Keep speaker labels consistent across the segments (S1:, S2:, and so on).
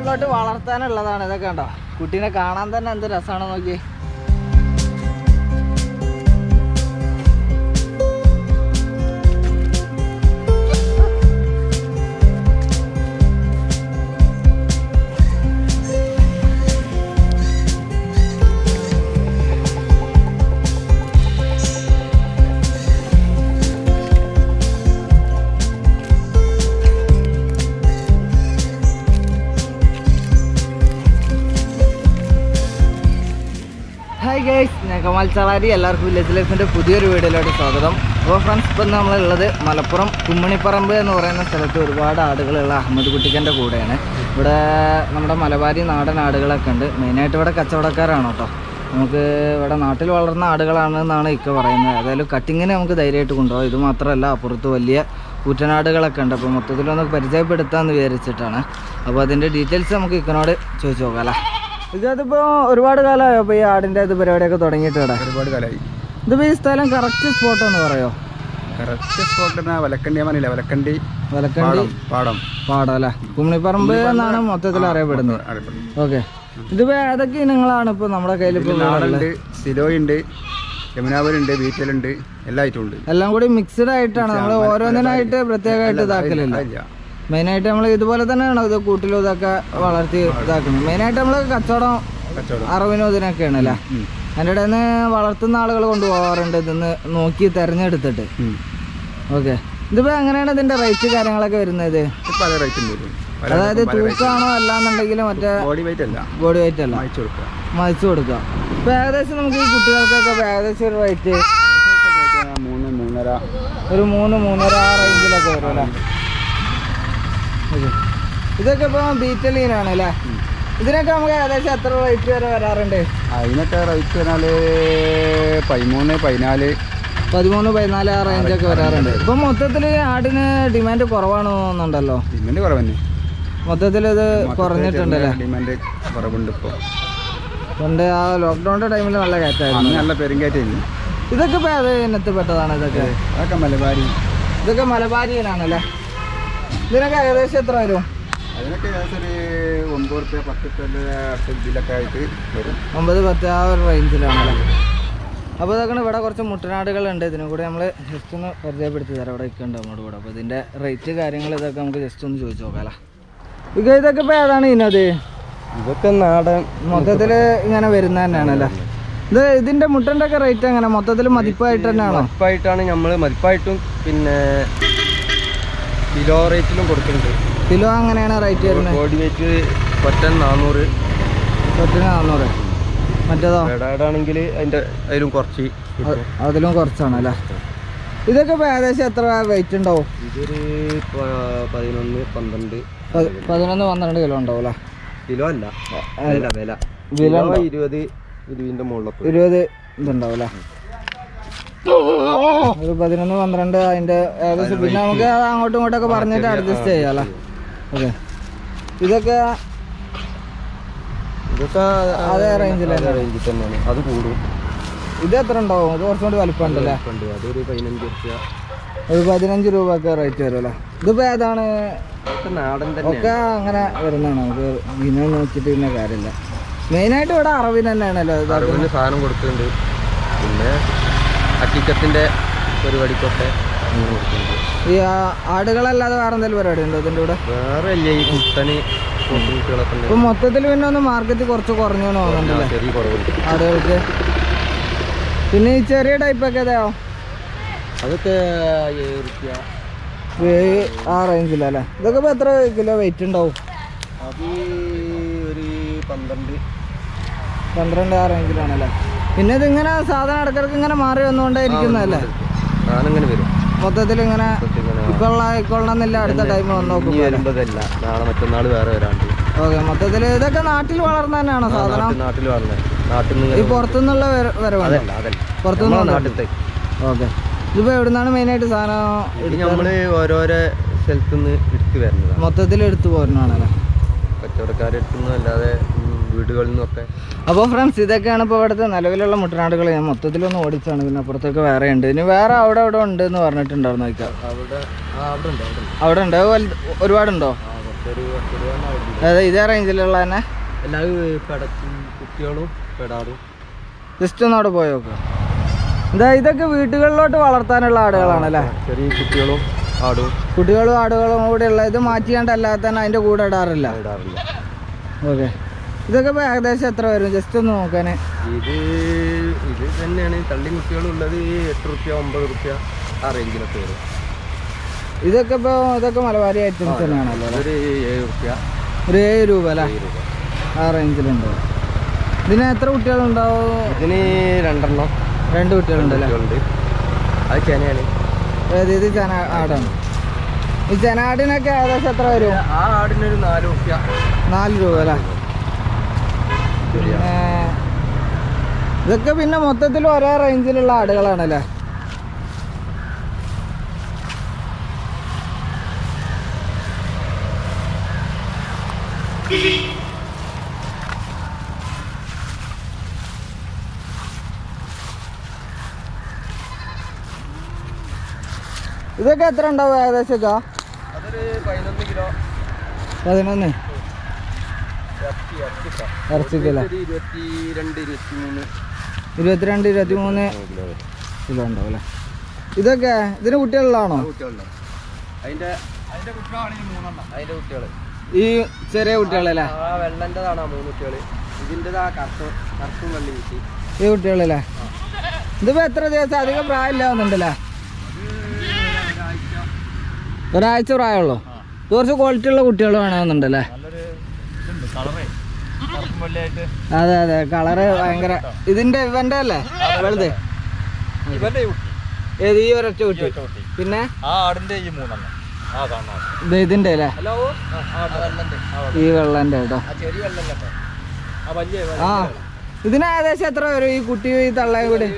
S1: നാട്ടിലോട്ട് വളർത്താനുള്ളതാണ്. ഇതൊക്കെ കണ്ടോ, കുട്ടീനെ കാണാൻ തന്നെ എന്ത് രസമാണ് നോക്കി. ഹായ് ഗൈസ്, ഞാൻ കമാൽ ചളാരി. എല്ലാവർക്കും വില്ലേജ് ലൈഫിൻ്റെ പുതിയൊരു വീഡിയോയിലോട്ട് സ്വാഗതം. അപ്പോൾ ഫ്രണ്ട്സ്, ഇപ്പം നമ്മളുള്ളത് മലപ്പുറം കുമ്മണിപ്പറമ്പ് എന്ന് പറയുന്ന സ്ഥലത്ത് ഒരുപാട് ആടുകളുള്ള അഹമ്മദ് കുട്ടിക്കൻ്റെ കൂടെയാണ്. ഇവിടെ നമ്മുടെ മലബാരി നാടൻ ആടുകളൊക്കെ ഉണ്ട്. മെയിനായിട്ട് ഇവിടെ കച്ചവടക്കാരാണ് കേട്ടോ. നമുക്ക് ഇവിടെ നാട്ടിൽ വളർന്ന ആടുകളാണെന്നാണ് ഇക്ക പറയുന്നത്. ഏതായാലും കട്ടിങ്ങിന് നമുക്ക് ധൈര്യമായിട്ട് കൊണ്ടുപോകാം. ഇത് മാത്രമല്ല, അപ്പുറത്ത് വലിയ കൂറ്റനാടുകളൊക്കെ ഉണ്ട്. അപ്പോൾ മൊത്തത്തിലൊന്ന് പരിചയപ്പെടുത്താമെന്ന് വിചാരിച്ചിട്ടാണ്. അപ്പോൾ അതിൻ്റെ ഡീറ്റെയിൽസ് നമുക്ക് ഇക്കനോട് ചോദിച്ചു നോക്കാം അല്ലേ. ഇതിപ്പോൾ ഒരുപാട് കാലമായോ അപ്പോൾ ഈ ആടിൻ്റെ ഇത് പരിപാടിയൊക്കെ തുടങ്ങിയിട്ട്? ഇവിടെ
S2: ഒരുപാട് കാലമായി.
S1: ഇതിപ്പോൾ ഈ സ്ഥലം കറക്റ്റ് സ്പോട്ട് എന്ന് പറയുമോ?
S2: കറക്റ്റ് സ്പോട്ട് വലക്കണ്ടി പറഞ്ഞില്ല, വലക്കണ്ടി പാടം
S1: അല്ലേ, കുമ്മണിപ്പറമ്പ് എന്നാണ് മൊത്തത്തിൽ അറിയപ്പെടുന്നത്. ഓക്കെ, ഇതിപ്പോൾ ഏതൊക്കെ ഇനങ്ങളാണ് ഇപ്പോൾ നമ്മുടെ കയ്യിൽ? ഇപ്പോൾ
S2: നാടുണ്ട്, സിരോഹി ഉണ്ട്, യമുനാപുരുണ്ട്, ബീറ്റലുണ്ട്, എല്ലാ ഐറ്റവും ഉണ്ട്.
S1: എല്ലാം കൂടി മിക്സ്ഡ് ആയിട്ടാണ്. നമ്മൾ ഓരോന്നിനായിട്ട് പ്രത്യേകമായിട്ട് ഇതാക്കലില്ല. മെയിനായിട്ട് നമ്മൾ ഇതുപോലെ തന്നെയാണോ ഇത് കൂട്ടിലും ഇതൊക്കെ വളർത്തി ഇതാക്കുന്നത്? മെയിനായിട്ട് നമ്മൾ കച്ചവടം അറിവിനും ഇതിനൊക്കെയാണ് അല്ലേ. എൻ്റെ ഇടയിൽ നിന്ന് വളർത്തുന്ന ആളുകൾ കൊണ്ടുപോകാറുണ്ട് ഇതൊന്ന് നോക്കി തിരഞ്ഞെടുത്തിട്ട്. ഓക്കെ, ഇതിപ്പോൾ എങ്ങനെയാണ് ഇതിൻ്റെ റേറ്റ് കാര്യങ്ങളൊക്കെ വരുന്നത്? അതായത് തൂക്കാണോ അല്ലാന്നുണ്ടെങ്കിൽ മറ്റേ ബോഡി വെയിറ്റ് അല്ല, മതിച്ചു കൊടുക്കുക. ഇപ്പോൾ ഏകദേശം നമുക്ക് ഈ കുട്ടികൾക്കൊക്കെ ഏകദേശം ഒരു റേറ്റ് 3-3.5 ആ റേഞ്ചിലൊക്കെ വരും അല്ലേ. ഇതൊക്കെ ഇപ്പോൾ ബീറ്റലീനാണ് അല്ലേ. ഇതിനൊക്കെ നമുക്ക് ഏകദേശം എത്ര റേറ്റ് വരെ വരാറുണ്ട്?
S2: അതിനൊക്കെ റേറ്റ് വരാൽ 13-14
S1: ആ റേഞ്ചൊക്കെ വരാറുണ്ട്. ഇപ്പം മൊത്തത്തിൽ ആടിന് ഡിമാൻഡ് കുറവാണ് തോന്നുന്നുണ്ടല്ലോ.
S2: ഡിമാൻഡ് കുറവന്നെ,
S1: മൊത്തത്തിൽ ഇത് കുറഞ്ഞിട്ടുണ്ടല്ലേ.
S2: ഡിമാൻഡ് കുറവുണ്ട്. ഇപ്പോൾ
S1: പണ്ട് ആ ലോക്ക്ഡൗണിൻ്റെ ടൈമിൽ നല്ല കയറ്റായിരുന്നു,
S2: നല്ല പെരുങ്കയറ്റായിരുന്നു.
S1: ഇതൊക്കെ ഇപ്പോൾ ഏത് ഇനത്തിൽ പെട്ടതാണ്?
S2: അതൊക്കെ മലബാരി.
S1: ഇതൊക്കെ മലബാരിയിലാണല്ലേ. ഇതിനൊക്കെ ഏകദേശം എത്ര വരും?
S2: അതിനൊക്കെ ഏകദേശം ഒരു 9 10 ഇതിലൊക്കെ ആയിട്ട് വരും.
S1: 9-10 ആ ഒരു റേഞ്ചിലാണല്ലേ. അപ്പോൾ ഇതൊക്കെ ഇവിടെ കുറച്ച് മുട്ടനാടുകളുണ്ട്. ഇതിനും കൂടി നമ്മൾ ജസ്റ്റ് ഒന്ന് പരിചയപ്പെടുത്തി തരാം. ഇവിടെ ഇരിക്കുന്നുണ്ട് നമ്മുടെ കൂടെ. അപ്പോൾ ഇതിൻ്റെ റേറ്റ് കാര്യങ്ങൾ ഇതൊക്കെ നമുക്ക് ജസ്റ്റ് ഒന്ന് ചോദിച്ചു നോക്കാം. ഇതൊക്കെ ഇപ്പോൾ ഏതാണ് ഇന്നത്?
S2: ഇതൊക്കെ നാടൻ
S1: മൊത്തത്തിൽ ഇങ്ങനെ വരുന്ന തന്നെയാണല്ലേ. ഇതിൻ്റെ മുട്ടൻ്റെ ഒക്കെ റേറ്റ് എങ്ങനെ? മൊത്തത്തിൽ മതിപ്പായിട്ട് തന്നെയാണോ?
S2: മതിപ്പായിട്ടാണ് നമ്മൾ മതിപ്പായിട്ടും പിന്നെ കിലോ റേറ്റിലും കൊടുക്കുന്നുണ്ട്.
S1: കിലോ അങ്ങനെയാണ് റേറ്റ് വരുന്നത്.
S2: ബോഡി വെയിറ്റ് കൊറ്റൻ 400.
S1: മറ്റേതോ
S2: ആണെങ്കിൽ അതിലും കുറച്ച്,
S1: അതിലും കുറച്ചാണ് അല്ലേ. ഇതൊക്കെ ഇപ്പോൾ ഏകദേശം എത്ര വെയിറ്റ് ഉണ്ടാവും?
S2: ഇതൊരു
S1: 11-12 കിലോ ഉണ്ടാവും അല്ലേ.
S2: കിലോ അല്ല, വില 20-20 മുകളിലൊക്കെ 20
S1: ഇതുണ്ടാവും അല്ലേ. ഒരു 11-12 അതിൻ്റെ ഏകദേശം. പിന്നെ നമുക്ക് അങ്ങോട്ടും ഇങ്ങോട്ടൊക്കെ പറഞ്ഞിട്ട് അഡ്ജസ്റ്റ് ചെയ്യാം അല്ലേ. ഓക്കെ, ഇതൊക്കെ അതേ റേഞ്ചിൽ
S2: തന്നെയാണ്. അത് കൂടും.
S1: ഇത് എത്ര ഉണ്ടാവും? ഇത് കുറച്ചും കൂടി വലിപ്പമുണ്ടല്ലേ.
S2: അതൊരു 15 രൂപ,
S1: ഒരു 15 രൂപയൊക്കെ റേറ്റ് വരും അല്ലേ. ഇതിപ്പോൾ ഏതാണ്?
S2: നാടൻ
S1: ഒക്കെ അങ്ങനെ വരുന്നതാണ്. നമുക്ക് ഇങ്ങനെ നോക്കിയിട്ട് പിന്നെ കാര്യമില്ല. മെയിനായിട്ട് ഇവിടെ അറിവിന് തന്നെയാണല്ലോ
S2: അറിവിന് സാധനം കൊടുക്കുന്നുണ്ട്. പിന്നെ ഹക്കീക്കത്തിൻ്റെ പരിപാടിക്കൊക്കെ കൊടുക്കുന്നുണ്ട്.
S1: ഈ ആടുകളല്ലാതെ വേറെ എന്തെങ്കിലും പരിപാടി ഉണ്ടോ ഇതിൻ്റെ കൂടെ?
S2: വേറെ ഇല്ല, ഈ കുട്ടന് കുട്ടികളൊക്കെ ഉണ്ട്.
S1: ഇപ്പം മൊത്തത്തിൽ പിന്നെ ഒന്ന് മാർക്കറ്റ് കുറച്ച് കുറഞ്ഞു തോന്നുന്നുണ്ടല്ലേ
S2: ചെറിയ കുറവുണ്ട്
S1: ആടുകൾക്ക്. പിന്നെ ഈ ചെറിയ ടൈപ്പൊക്കെ ഏതായോ?
S2: അതൊക്കെ 7 രൂപ
S1: ആ റേഞ്ചിലല്ലേ. ഇതൊക്കെ ഇപ്പോൾ എത്ര കിലോ വെയിറ്റ് ഉണ്ടാവും?
S2: അത് ഒരു
S1: 12 ആ റേഞ്ചിലാണല്ലേ. പിന്നെ ഇതിങ്ങനെ സാധനം ഇടക്കിടക്ക് ഇങ്ങനെ മാറി വന്നുകൊണ്ടേയിരിക്കുന്നതല്ലേ.
S2: ഞാനിങ്ങനെ വരും
S1: മൊത്തത്തിൽ ഇങ്ങനെ ഇക്കൊള്ളണമെന്നില്ല. അടുത്ത ടൈം വന്ന് നോക്കും.
S2: നാളെ മറ്റന്നാൾ വേറെ വരാണ്ട്.
S1: ഓക്കെ, മൊത്തത്തിൽ ഇതൊക്കെ നാട്ടിൽ വളർന്ന തന്നെയാണോ സാധനം?
S2: നാട്ടിൽ വളർന്നത്.
S1: ഈ പുറത്തുനിന്നുള്ള വരവാണ്? പുറത്തുനിന്ന് നാട്ടിലത്തെ. ഓക്കെ, ഇതിപ്പോൾ എവിടുന്നാണ് മെയിനായിട്ട് സാധനം?
S2: നമ്മള് ഓരോരോ സ്ഥലത്തുനിന്ന് എടുത്ത് വരുന്നത്,
S1: മൊത്തത്തിൽ എടുത്തു പോരണാണല്ലേ.
S2: കച്ചവടക്കാരെടുത്തുനിന്നും അല്ലാതെ വീടുകളിൽ നിന്നൊക്കെ.
S1: അപ്പോൾ ഫ്രണ്ട്സ്, ഇതൊക്കെയാണ് ഇപ്പോൾ ഇവിടുത്തെ നിലവിലുള്ള മുട്ടനാടുകൾ. ഞാൻ മൊത്തത്തിലൊന്ന് ഓടിച്ചാണ്. പിന്നെ അപ്പുറത്തൊക്കെ വേറെ ഉണ്ട്. ഇനി വേറെ അവിടെ ഉണ്ട് എന്ന് പറഞ്ഞിട്ടുണ്ടായിരുന്നു.
S2: അവിടെ
S1: ഉണ്ട് ഒരുപാടുണ്ടോ? അതെ ഇതേ റേഞ്ചിലുള്ള തന്നെ
S2: എല്ലാവരും കുട്ടികളും പെടാറും.
S1: ജസ്റ്റ് ഒന്ന് അവിടെ പോയി നോക്കുക. ഇതൊക്കെ വീട്ടുകളിലോട്ട് വളർത്താനുള്ള ആടുകളാണല്ലേ?
S2: ചെറിയ കുട്ടികളും
S1: ആടുകളും കൂടെ ഉള്ള ഇത് മാറ്റിയാണ്ട് അല്ലാതെ തന്നെ അതിന്റെ കൂടെ ഇടാറില്ല. ഓക്കെ. ഇതൊക്കെ ഇപ്പൊ ഏകദേശം എത്ര വരും ജസ്റ്റ് ഒന്ന് നോക്കാന്?
S2: ഇത് തന്നെയാണ് തള്ളി കുട്ടികളുള്ളത്. 8 റുപ്യ 9 റുപ്യ ആ റേഞ്ചിലൊക്കെ വരും.
S1: ഇതൊക്കെ മലബാരി ഐറ്റംസ് തന്നെയാണല്ലോ.
S2: ഒരു 7 റുപ്യ
S1: ഒരു 7 രൂപ അല്ലേ? ആ റേഞ്ചിലുണ്ട്. ഇതിന് എത്ര കുട്ടികളുണ്ടാവും?
S2: ഇതിന് 2
S1: കുട്ടികളുണ്ടല്ലേ?
S2: അത് ചെനയാണ്.
S1: ഇത് ചെന ആടാണ്. ഈ ചെനാടിനൊക്കെ ഏകദേശം എത്ര വരും?
S2: ആ ആടിനൊരു 4 റുപ്യ
S1: 4 രൂപ അല്ലേ? പിന്നെ ഇതൊക്കെ പിന്നെ മൊത്തത്തിൽ ഒരേ റേഞ്ചിലുള്ള ആടുകളാണല്ലേ? ഇതൊക്കെ എത്ര ഉണ്ടാവും ഏകദേശം?
S2: അതൊരു 11 കിലോ.
S1: 11 ഇറച്ചിക്കല്ലേ? 22-23 കിലോ ഉണ്ടാവും അല്ലേ? ഇതൊക്കെ ഇതിന് കുട്ടികളിലാണോ? ഈ ചെറിയ കുട്ടികളല്ലേ?
S2: വെള്ളൻ്റെതാണ് 3 കുട്ടികള്. ഇതിൻ്റെതാ കറുപ്പും വെള്ളി വീട്ടി
S1: ഈ കുട്ടികളല്ലേ? ഇതിപ്പോ എത്ര ദിവസം അധികം പ്രായമില്ലാവുന്നുണ്ടല്ലേ? ഒരാഴ്ച പ്രായമുള്ളൂ. കുറച്ച് ക്വാളിറ്റി ഉള്ള കുട്ടികൾ വേണമെന്നുണ്ടല്ലേ? അതെ കളറ് ഭയങ്കര. ഇവന്റെ അല്ലേ വലുത്? ഏത് ഈ ഒരൊറ്റ കുട്ടി? പിന്നെ ഇതിന്റെ അല്ലേ? ഈ വെള്ളന്റെ കേട്ടോ. ആ ഇതിന് ഏകദേശം എത്ര വരും ഈ കുട്ടി ഈ തള്ളയും കൂടി?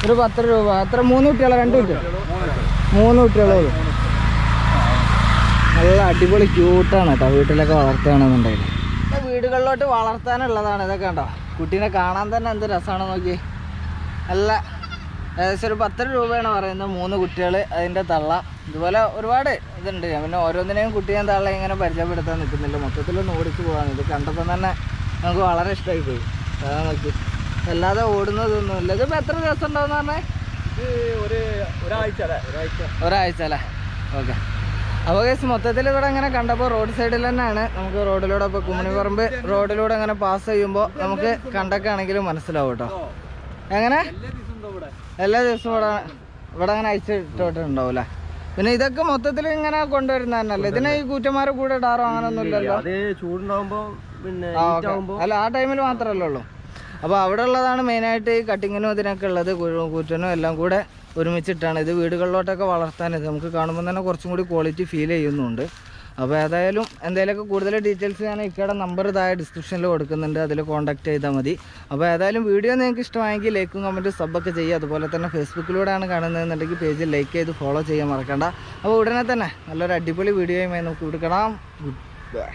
S1: ഒരു 10 രൂപ. എത്ര? 3 കുട്ടികളോ? 2 കുട്ടികൾ? 3 കുട്ടികളോ? നല്ല അടിപൊളി ക്യൂട്ടാണ് കേട്ടോ. വീട്ടിലൊക്കെ വളർത്തുകയാണെന്നുണ്ടെങ്കിൽ വീടുകളിലോട്ട് വളർത്താനുള്ളതാണ്. ഇതൊക്കെ കണ്ടോ? കുട്ടീനെ കാണാൻ തന്നെ എന്ത് രസമാണ് നോക്കി. നല്ല ഏകദേശം ഒരു 10 രൂപയാണ് പറയുന്നത്. 3 കുട്ടികൾ, അതിൻ്റെ തള്ള. ഇതുപോലെ ഒരുപാട് ഇതുണ്ട്. ഞാൻ പിന്നെ ഓരോന്നിനെയും കുട്ടിയും തള്ള ഇങ്ങനെ പരിചയപ്പെടുത്താൻ നിൽക്കുന്നില്ല. മൊത്തത്തിലൊന്ന് ഓടിച്ചു പോകാൻ. ഇത് കണ്ടപ്പോൾ തന്നെ നമുക്ക് വളരെ ഇഷ്ടമായി പോയി. അതാ നോക്കി. അല്ലാതെ ഓടുന്നതൊന്നുമില്ല. ഇതിപ്പോൾ എത്ര ദിവസം ഉണ്ടാവും പറഞ്ഞാൽ? ഒരാഴ്ച അല്ലേ? ഓക്കെ. അപ്പോൾ കേസ് മൊത്തത്തിൽ ഇവിടെ അങ്ങനെ കണ്ടപ്പോൾ റോഡ് സൈഡിൽ തന്നെയാണ്. നമുക്ക് റോഡിലൂടെ ഇപ്പോൾ കുമ്മണിപ്പറമ്പ് റോഡിലൂടെ അങ്ങനെ പാസ് ചെയ്യുമ്പോൾ നമുക്ക് കണ്ടൊക്കെ ആണെങ്കിലും മനസ്സിലാവും കേട്ടോ. എങ്ങനെ എല്ലാ ദിവസവും ഇവിടെ അങ്ങനെ അയച്ചിട്ടോട്ടുണ്ടാവൂല. പിന്നെ ഇതൊക്കെ മൊത്തത്തിൽ ഇങ്ങനെ കൊണ്ടുവരുന്ന തന്നെയല്ലേ? ഇതിന് ഈ കൂറ്റന്മാരെ കൂടെ ഇടാറോ അങ്ങനൊന്നും ഇല്ലല്ലോ? അല്ല ആ ടൈമിൽ മാത്രമല്ലേ ഉള്ളൂ. അപ്പോൾ അവിടെ ഉള്ളതാണ് മെയിനായിട്ട് ഈ കട്ടിങ്ങിനും ഇതിനൊക്കെ ഉള്ളത്. കൂറ്റനും എല്ലാം കൂടെ ഒരുമിച്ചിട്ടാണ്. ഇത് വീടുകളിലോട്ടൊക്കെ വളർത്താൻ ഇത് നമുക്ക് കാണുമ്പോൾ തന്നെ കുറച്ചും കൂടി ക്വാളിറ്റി ഫീൽ ചെയ്യുന്നുണ്ട്. അപ്പോൾ ഏതായാലും എന്തെങ്കിലുമൊക്കെ കൂടുതൽ ഡീറ്റെയിൽസ് ഞാൻ ഇക്കയുടെ നമ്പർ ഇതായ ഡിസ്ക്രിപ്ഷനിൽ കൊടുക്കുന്നുണ്ട്. അതിൽ കോൺടാക്ട് ചെയ്താൽ മതി. അപ്പോൾ ഏതായാലും വീഡിയോ നിങ്ങൾക്ക് ഇഷ്ടമായെങ്കിൽ ലൈക്കും കമൻറ്റും സബ്ബൊക്കെ ചെയ്യുക. അതുപോലെ തന്നെ ഫേസ്ബുക്കിലൂടെയാണ് കാണുന്നതെന്നുണ്ടെങ്കിൽ പേജിൽ ലൈക്ക് ചെയ്ത് ഫോളോ ചെയ്യാൻ മറക്കണ്ട. അപ്പോൾ ഉടനെ തന്നെ നല്ലൊരു അടിപൊളി വീഡിയോയുമായി നമുക്ക് ഇവിടെ കാണാം. Good bye.